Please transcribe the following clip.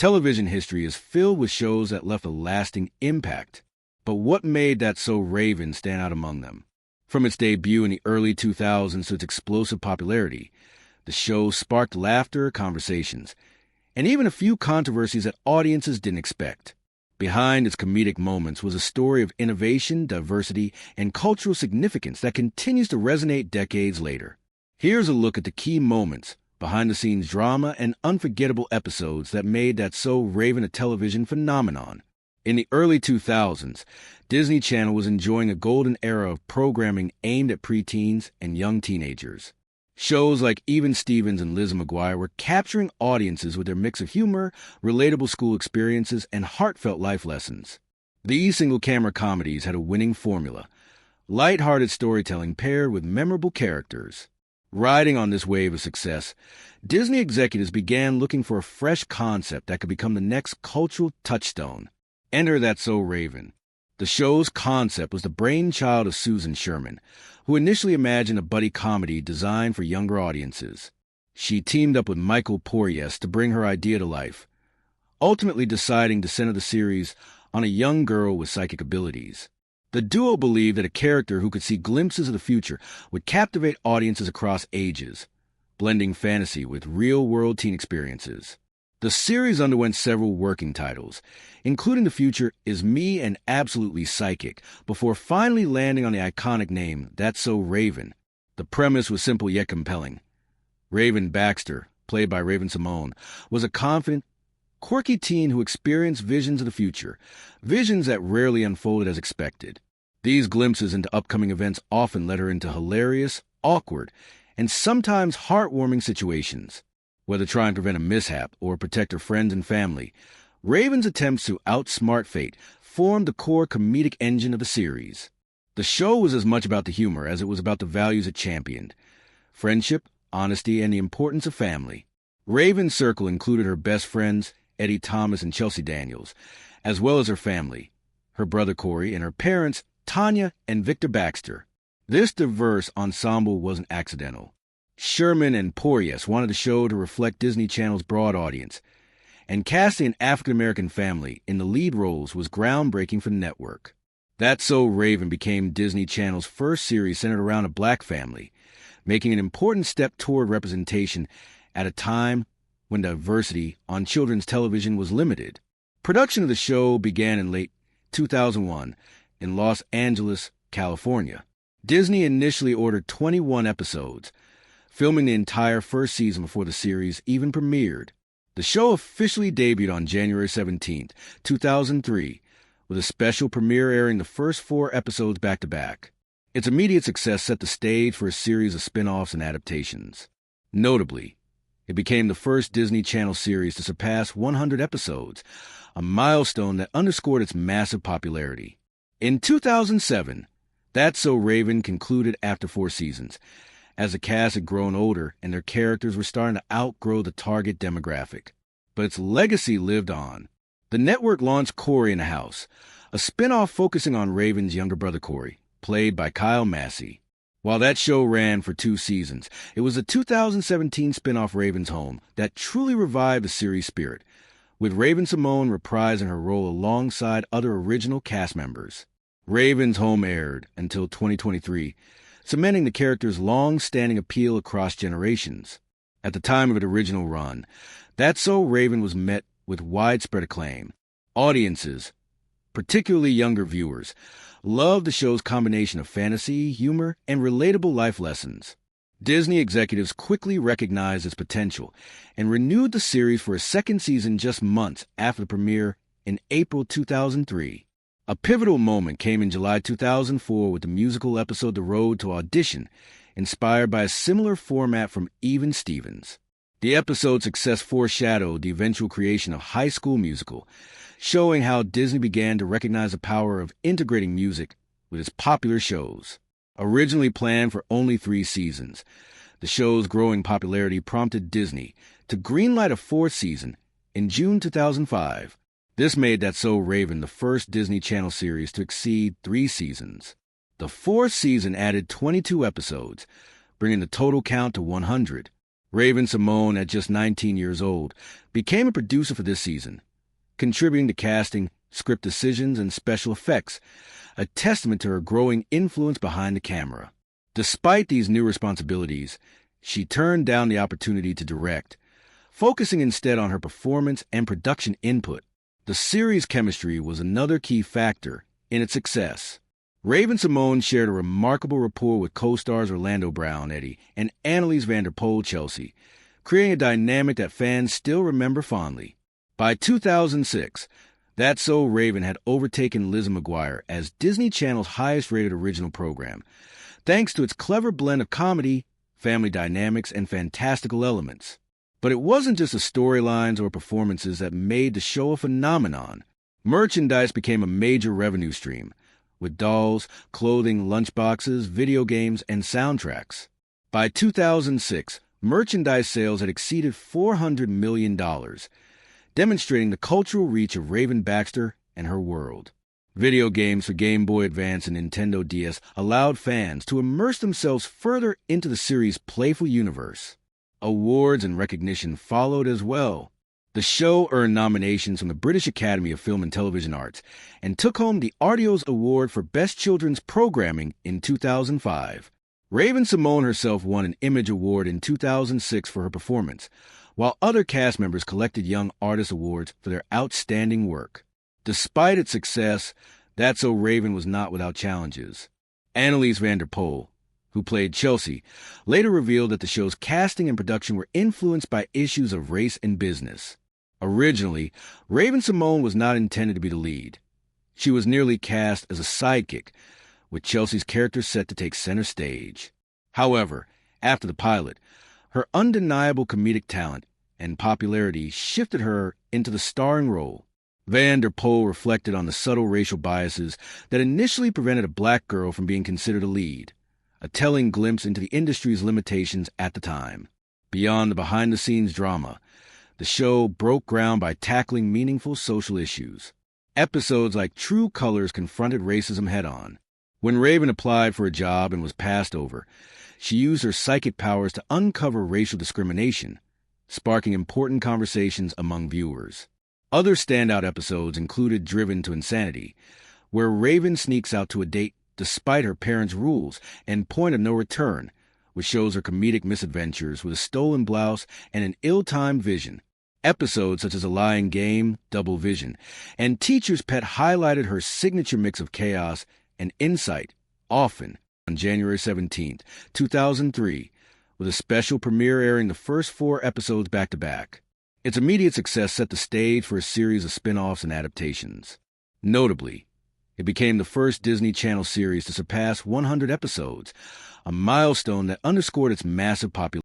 Television history is filled with shows that left a lasting impact. But what made That's So Raven stand out among them? From its debut in the early 2000s to its explosive popularity, the show sparked laughter, conversations, and even a few controversies that audiences didn't expect. Behind its comedic moments was a story of innovation, diversity, and cultural significance that continues to resonate decades later. Here's a look at the key moments, behind-the-scenes drama, and unforgettable episodes that made That's So Raven a television phenomenon. In the early 2000s, Disney Channel was enjoying a golden era of programming aimed at preteens and young teenagers. Shows like Even Stevens and Lizzie McGuire were capturing audiences with their mix of humor, relatable school experiences, and heartfelt life lessons. These single-camera comedies had a winning formula: light-hearted storytelling paired with memorable characters. Riding on this wave of success, Disney executives began looking for a fresh concept that could become the next cultural touchstone. Enter That's So Raven. The show's concept was the brainchild of Susan Sherman, who initially imagined a buddy comedy designed for younger audiences. She teamed up with Michael Porriess to bring her idea to life, ultimately deciding to center the series on a young girl with psychic abilities. The duo believed that a character who could see glimpses of the future would captivate audiences across ages, blending fantasy with real-world teen experiences. The series underwent several working titles, including the future Is Me and Absolutely Psychic, before finally landing on the iconic name That's So Raven. The premise was simple yet compelling. Raven Baxter, played by Raven-Symoné, was a confident, quirky teen who experienced visions of the future, visions that rarely unfolded as expected. These glimpses into upcoming events often led her into hilarious, awkward, and sometimes heartwarming situations. Whether trying to prevent a mishap or protect her friends and family, Raven's attempts to outsmart fate formed the core comedic engine of the series. The show was as much about the humor as it was about the values it championed: friendship, honesty, and the importance of family. Raven's circle included her best friends, Eddie Thomas and Chelsea Daniels, as well as her family, her brother Corey, and her parents, Tanya and Victor Baxter. This diverse ensemble wasn't accidental. Sherman and Porriess wanted the show to reflect Disney Channel's broad audience, and casting an African-American family in the lead roles was groundbreaking for the network. That's So Raven became Disney Channel's first series centered around a black family, making an important step toward representation at a time when diversity on children's television was limited. Production of the show began in late 2001 in Los Angeles, California. Disney initially ordered 21 episodes, filming the entire first season before the series even premiered. The show officially debuted on January 17, 2003, with a special premiere airing the first 4 episodes back-to-back. Its immediate success set the stage for a series of spin-offs and adaptations. Notably, it became the first Disney Channel series to surpass 100 episodes, a milestone that underscored its massive popularity. In 2007, That's So Raven concluded after 4 seasons, as the cast had grown older and their characters were starting to outgrow the target demographic. But its legacy lived on. The network launched Cory in the House, a spin-off focusing on Raven's younger brother Cory, played by Kyle Massey. While that show ran for 2 seasons, it was the 2017 spin-off Raven's Home that truly revived the series' spirit, with Raven-Symoné reprising her role alongside other original cast members. Raven's Home aired until 2023, cementing the character's long-standing appeal across generations. At the time of its original run, That's So Raven was met with widespread acclaim. Audiences, particularly younger viewers, loved the show's combination of fantasy, humor, and relatable life lessons. Disney executives quickly recognized its potential and renewed the series for a second season just months after the premiere in April 2003. A pivotal moment came in July 2004 with the musical episode The Road to Audition, inspired by a similar format from Even Stevens. The episode's success foreshadowed the eventual creation of High School Musical, showing how Disney began to recognize the power of integrating music with its popular shows. Originally planned for only 3 seasons, the show's growing popularity prompted Disney to greenlight a 4th season in June 2005. This made That's So Raven the first Disney Channel series to exceed 3 seasons. The 4th season added 22 episodes, bringing the total count to 100. Raven-Symoné, at just 19 years old, became a producer for this season, contributing to casting, script decisions, and special effects, a testament to her growing influence behind the camera. Despite these new responsibilities, she turned down the opportunity to direct, focusing instead on her performance and production input. The series' chemistry was another key factor in its success. Raven-Symoné shared a remarkable rapport with co-stars Orlando Brown, Eddie, and Anneliese van der Pol, Chelsea, creating a dynamic that fans still remember fondly. By 2006, That's So Raven had overtaken Lizzie McGuire as Disney Channel's highest-rated original program, thanks to its clever blend of comedy, family dynamics, and fantastical elements. But it wasn't just the storylines or performances that made the show a phenomenon. Merchandise became a major revenue stream, with dolls, clothing, lunchboxes, video games, and soundtracks. By 2006, merchandise sales had exceeded $400 million, demonstrating the cultural reach of Raven Baxter and her world. Video games for Game Boy Advance and Nintendo DS allowed fans to immerse themselves further into the series' playful universe. Awards and recognition followed as well. The show earned nominations from the British Academy of Film and Television Arts and took home the Artios Award for Best Children's Programming in 2005. Raven-Symoné herself won an Image Award in 2006 for her performance, while other cast members collected Young Artist Awards for their outstanding work. Despite its success, That's So Raven was not without challenges. Anneliese van der Pol, who played Chelsea, later revealed that the show's casting and production were influenced by issues of race and business. Originally, Raven-Symoné was not intended to be the lead. She was nearly cast as a sidekick, with Chelsea's character set to take center stage. However, after the pilot, her undeniable comedic talent and popularity shifted her into the starring role. Van der Pol reflected on the subtle racial biases that initially prevented a black girl from being considered a lead, a telling glimpse into the industry's limitations at the time. Beyond the behind-the-scenes drama, the show broke ground by tackling meaningful social issues. Episodes like True Colors confronted racism head-on. When Raven applied for a job and was passed over, she used her psychic powers to uncover racial discrimination, sparking important conversations among viewers. Other standout episodes included Driven to Insanity, where Raven sneaks out to a date despite her parents' rules, and Point of No Return, which shows her comedic misadventures with a stolen blouse and an ill-timed vision. Episodes such as A Lying Game, Double Vision, and Teacher's Pet highlighted her signature mix of chaos and insight, often on January 17, 2003, with a special premiere airing the first 4 episodes back-to-back. Its immediate success set the stage for a series of spin-offs and adaptations. Notably, it became the first Disney Channel series to surpass 100 episodes, a milestone that underscored its massive popularity.